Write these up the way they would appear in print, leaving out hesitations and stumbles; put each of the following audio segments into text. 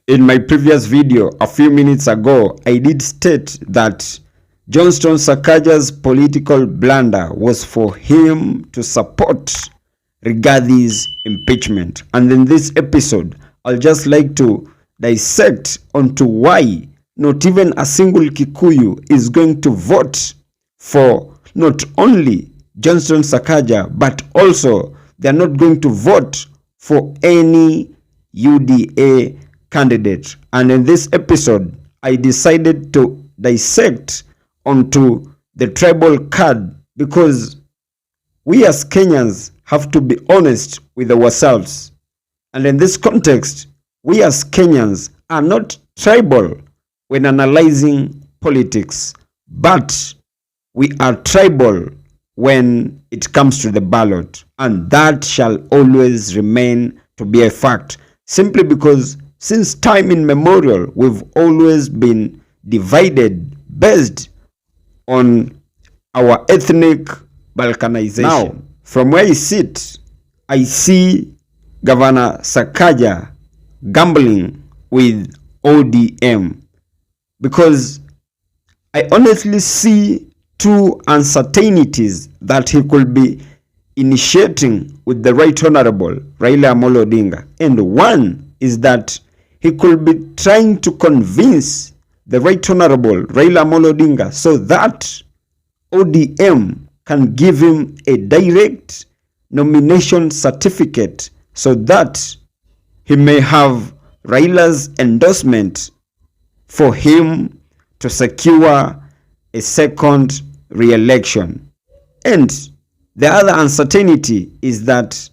In my previous video a few minutes ago, I did state that Johnston Sakaja's political blunder was for him to support Rigathie's impeachment. And in this episode, I'll just like to dissect onto why not even a single Kikuyu is going to vote for not only Johnston Sakaja, but also they're not going to vote for any UDA candidate. And in this episode, I decided to dissect onto the tribal card because we as Kenyans have to be honest with ourselves. And in this context, we as Kenyans are not tribal when analyzing politics, but we are tribal when it comes to the ballot. And that shall always remain to be a fact, simply because since time immemorial, we've always been divided based on our ethnic balkanization. Now, from where I sit, I see Governor Sakaja gambling with ODM because I honestly see two uncertainties that he could be initiating with the Right Honorable Raila Amolo Odinga. And one is that he could be trying to convince the Right Honorable Raila Amolo Odinga so that ODM can give him a direct nomination certificate so that he may have Raila's endorsement for him to secure a second re-election. And the other uncertainty is that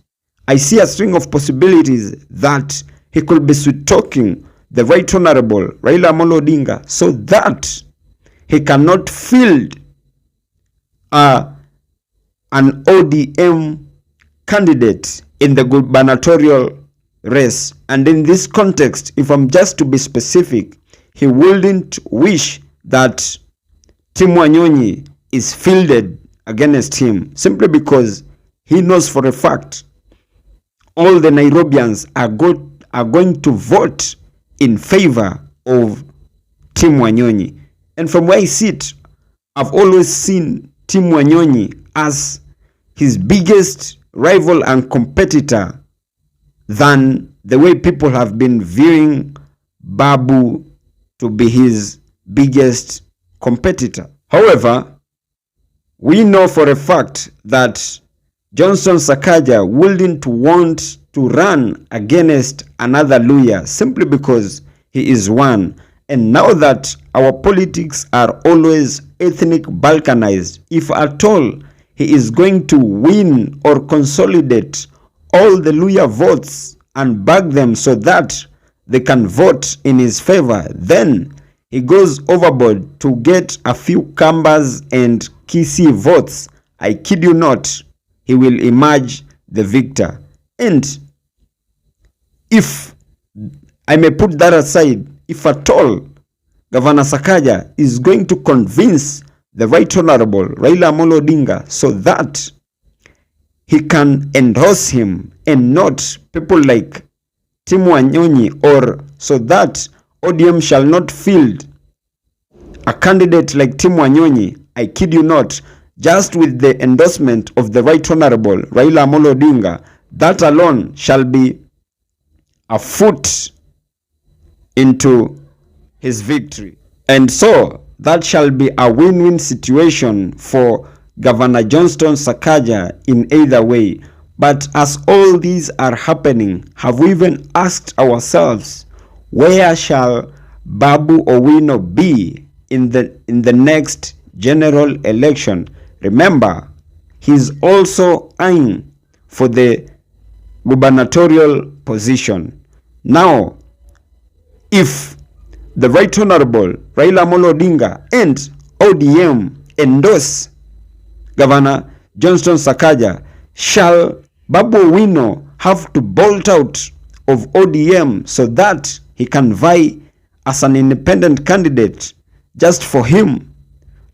I see a string of possibilities that he could be sweet-talking the Right Honorable Raila Amolo Odinga so that he cannot field an ODM candidate in the gubernatorial race. And in this context, if I'm just to be specific, he wouldn't wish that Tim Wanyonyi is fielded against him, simply because he knows for a fact all the Nairobians are going to vote in favor of Tim Wanyonyi. And from where I sit, I've always seen Tim Wanyonyi as his biggest rival and competitor than the way people have been viewing Babu to be his biggest competitor. However, we know for a fact that Johnston Sakaja wouldn't want to run against another lawyer simply because he is one. And now that our politics are always ethnic balkanized, if at all he is going to win or consolidate all the Luya votes and back them so that they can vote in his favor, then he goes overboard to get a few Kambas and Kisii votes. I kid you not, he will emerge the victor. And if I may put that aside, if at all Governor Sakaja is going to convince the Right Honorable Raila Amolo Odinga so that he can endorse him and not people like Tim Wanyonyi, or so that ODM shall not field a candidate like Tim Wanyonyi, I kid you not, just with the endorsement of the Right Honorable Raila Amolo Odinga, that alone shall be a foot into his victory. And so that shall be a win-win situation for Governor Johnston Sakaja in either way. But as all these are happening, have we even asked ourselves, where shall Babu Owino be in the next general election? Remember, he's also eyeing for the gubernatorial position. Now, if the Right Honorable Raila Amolo Odinga and ODM endorse Governor Johnston Sakaja, shall Babu Owino have to bolt out of ODM so that he can vie as an independent candidate just for him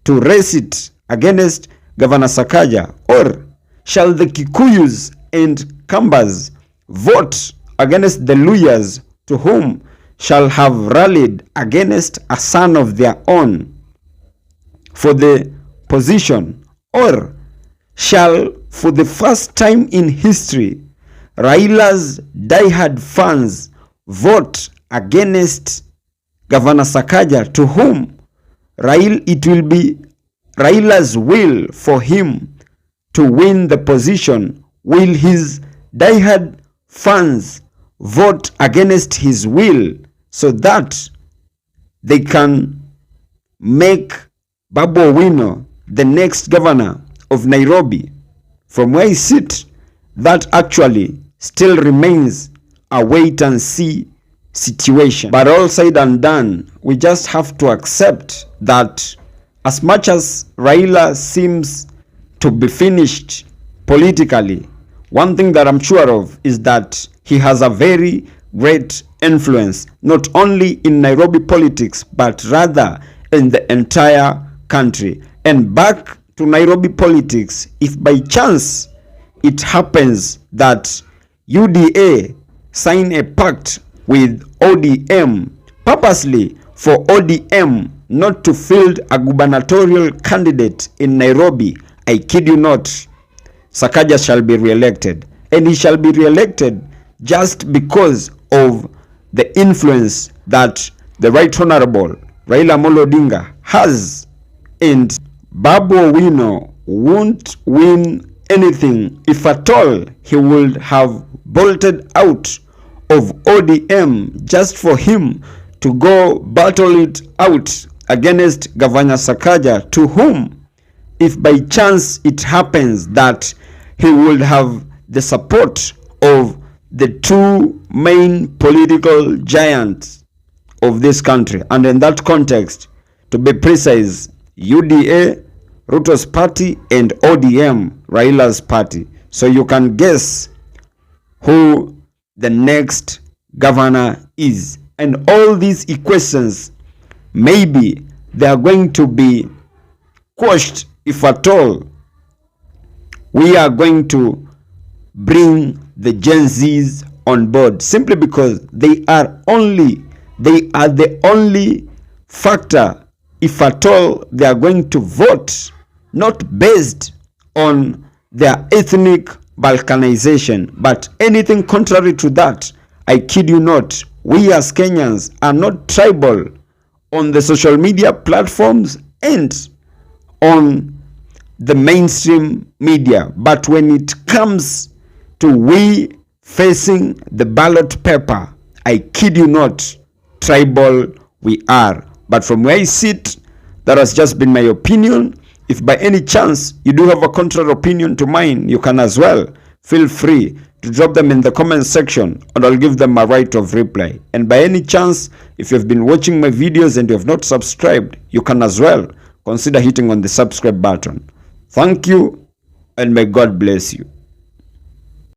to race it against Governor Sakaja? Or shall the Kikuyus and Kambas vote against the Luyas to whom shall have rallied against a son of their own for the position, or shall, for the first time in history, Raila's diehard fans vote against Governor Sakaja, to whom it will be Raila's will for him to win the position? Will his diehard fans vote against his will so that they can make Babu Owino the next governor of Nairobi? From where I sit, that actually still remains a wait and see situation. But all said and done, we just have to accept that as much as Raila seems to be finished politically, one thing that I'm sure of is that he has a very great influence, not only in Nairobi politics, but rather in the entire country. And back to Nairobi politics, if by chance it happens that UDA sign a pact with ODM purposely for ODM not to field a gubernatorial candidate in Nairobi, I kid you not, Sakaja shall be re-elected. And he shall be re-elected just because of the influence that the Right Honorable Raila Amolo Odinga has. And Babu Owino won't win anything if at all he would have bolted out of ODM just for him to go battle it out against Governor Sakaja, to whom, if by chance it happens that he would have the support of the two main political giants of this country, and in that context, to be precise, UDA, Ruto's party, and ODM, Raila's party. So you can guess who the next governor is. And all these equations, maybe they are going to be quashed if at all we are going to bring the Gen Zs on board, simply because they are the only factor, if at all they are going to vote, not based on their ethnic balkanization, but anything contrary to that. I kid you not, we as Kenyans are not tribal on the social media platforms and on the mainstream media, but when it comes to we facing the ballot paper, I kid you not, tribal we are. But from where I sit, that has just been my opinion. If by any chance you do have a contrary opinion to mine, you can as well feel free to drop them in the comment section, and I'll give them a right of reply. And by any chance, if you've been watching my videos and you have not subscribed, you can as well consider hitting on the subscribe button. Thank you, and may God bless you.